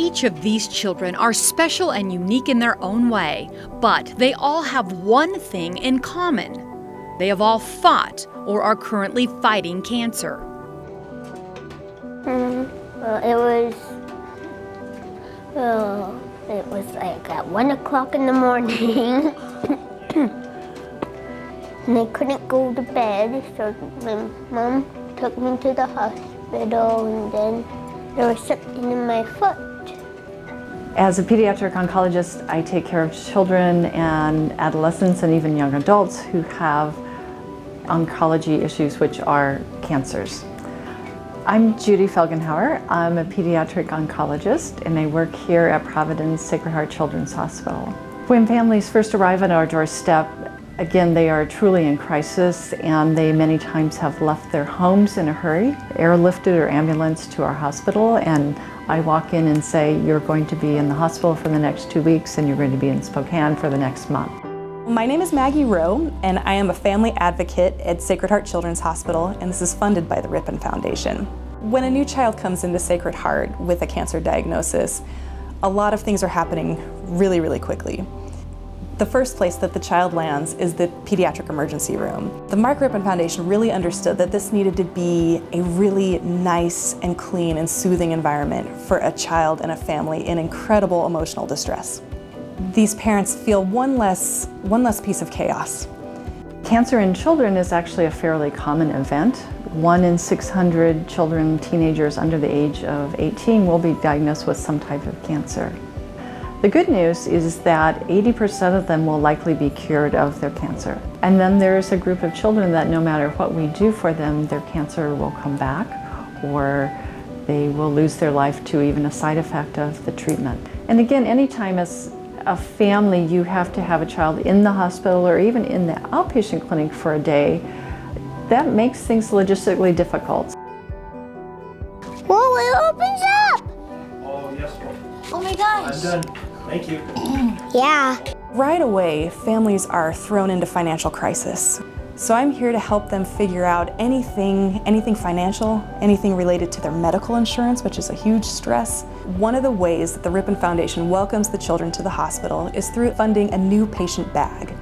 Each of these children are special and unique in their own way, but they all have one thing in common. They have all fought or are currently fighting cancer. It was like at 1 o'clock in the morning. And I couldn't go to bed, so my mom took me to the hospital, and then there was something in my foot. As a pediatric oncologist, I take care of children and adolescents and even young adults who have oncology issues, which are cancers. I'm Judy Felgenhauer. I'm a pediatric oncologist, and I work here at Providence Sacred Heart Children's Hospital. When families first arrive at our doorstep, again, they are truly in crisis, and they many times have left their homes in a hurry, airlifted or ambulanced to our hospital, and I walk in and say, you're going to be in the hospital for the next 2 weeks, and you're going to be in Spokane for the next month. My name is Maggie Rowe, and I am a family advocate at Sacred Heart Children's Hospital, and this is funded by the Rypien Foundation. When a new child comes into Sacred Heart with a cancer diagnosis, a lot of things are happening really, really quickly. The first place that the child lands is the pediatric emergency room. The Mark Rypien Foundation really understood that this needed to be a really nice and clean and soothing environment for a child and a family in incredible emotional distress. These parents feel one less piece of chaos. Cancer in children is actually a fairly common event. 1 in 600 children, teenagers under the age of 18 will be diagnosed with some type of cancer. The good news is that 80% of them will likely be cured of their cancer. And then there's a group of children that no matter what we do for them, their cancer will come back, or they will lose their life to even a side effect of the treatment. And again, anytime as a family you have to have a child in the hospital or even in the outpatient clinic for a day, that makes things logistically difficult. Whoa, it opens up! Oh, yes, ma'am. Oh my gosh. I'm done. Thank you. Yeah. Right away, families are thrown into financial crisis. So I'm here to help them figure out anything financial, anything related to their medical insurance, which is a huge stress. One of the ways that the Rypien Foundation welcomes the children to the hospital is through funding a new patient bag.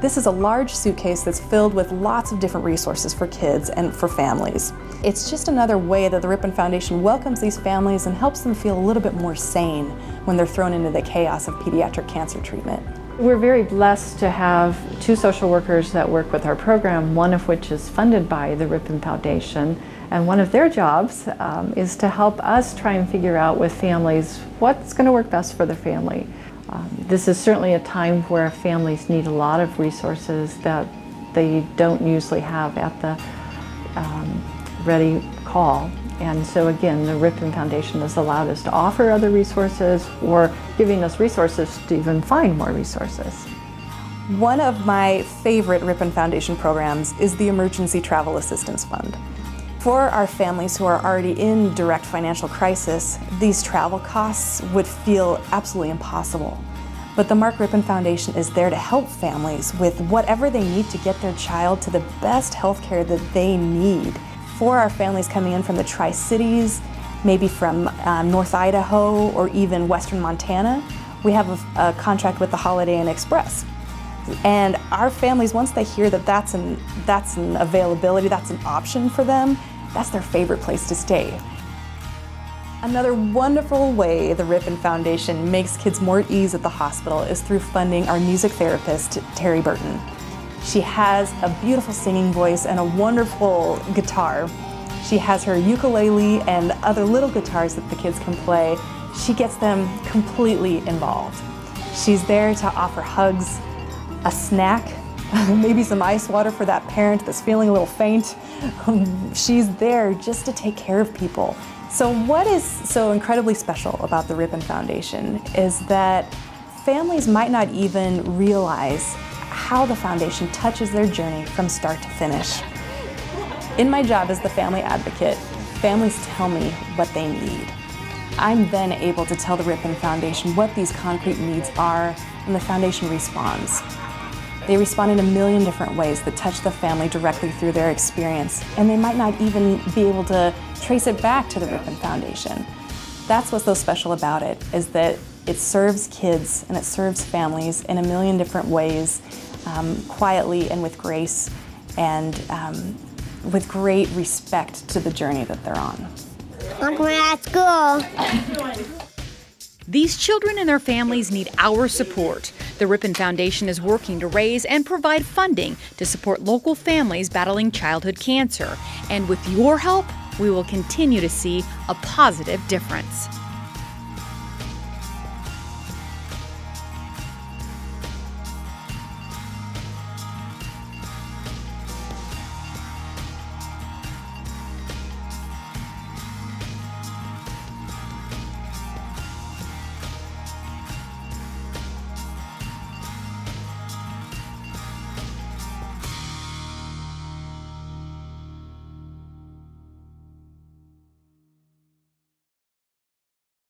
This is a large suitcase that's filled with lots of different resources for kids and for families. It's just another way that the Rypien Foundation welcomes these families and helps them feel a little bit more sane when they're thrown into the chaos of pediatric cancer treatment. We're very blessed to have 2 social workers that work with our program, one of which is funded by the Rypien Foundation, and one of their jobs is to help us try and figure out with families what's going to work best for the family. This is certainly a time where families need a lot of resources that they don't usually have at the ready call. And so again, the Rypien Foundation has allowed us to offer other resources or giving us resources to even find more resources. One of my favorite Rypien Foundation programs is the Emergency Travel Assistance Fund. For our families who are already in direct financial crisis, these travel costs would feel absolutely impossible. But the Mark Rypien Foundation is there to help families with whatever they need to get their child to the best health care that they need. For our families coming in from the Tri-Cities, maybe from North Idaho or even Western Montana, we have a contract with the Holiday Inn Express. And our families, once they hear that that's an availability, that's an option for them, that's their favorite place to stay. Another wonderful way the Rypien Foundation makes kids more at ease at the hospital is through funding our music therapist, Terry Burton. She has a beautiful singing voice and a wonderful guitar. She has her ukulele and other little guitars that the kids can play. She gets them completely involved. She's there to offer hugs, a snack, maybe some ice water for that parent that's feeling a little faint. She's there just to take care of people. So what is so incredibly special about the Rypien Foundation is that families might not even realize how the foundation touches their journey from start to finish. In my job as the family advocate, families tell me what they need. I'm then able to tell the Rypien Foundation what these concrete needs are, and the foundation responds. They respond in a million different ways that touch the family directly through their experience, and they might not even be able to trace it back to the Rypien Foundation. That's what's so special about it, is that it serves kids and it serves families in a million different ways, quietly and with grace, and with great respect to the journey that they're on. I'm going to school. These children and their families need our support. The Rypien Foundation is working to raise and provide funding to support local families battling childhood cancer. And with your help, we will continue to see a positive difference.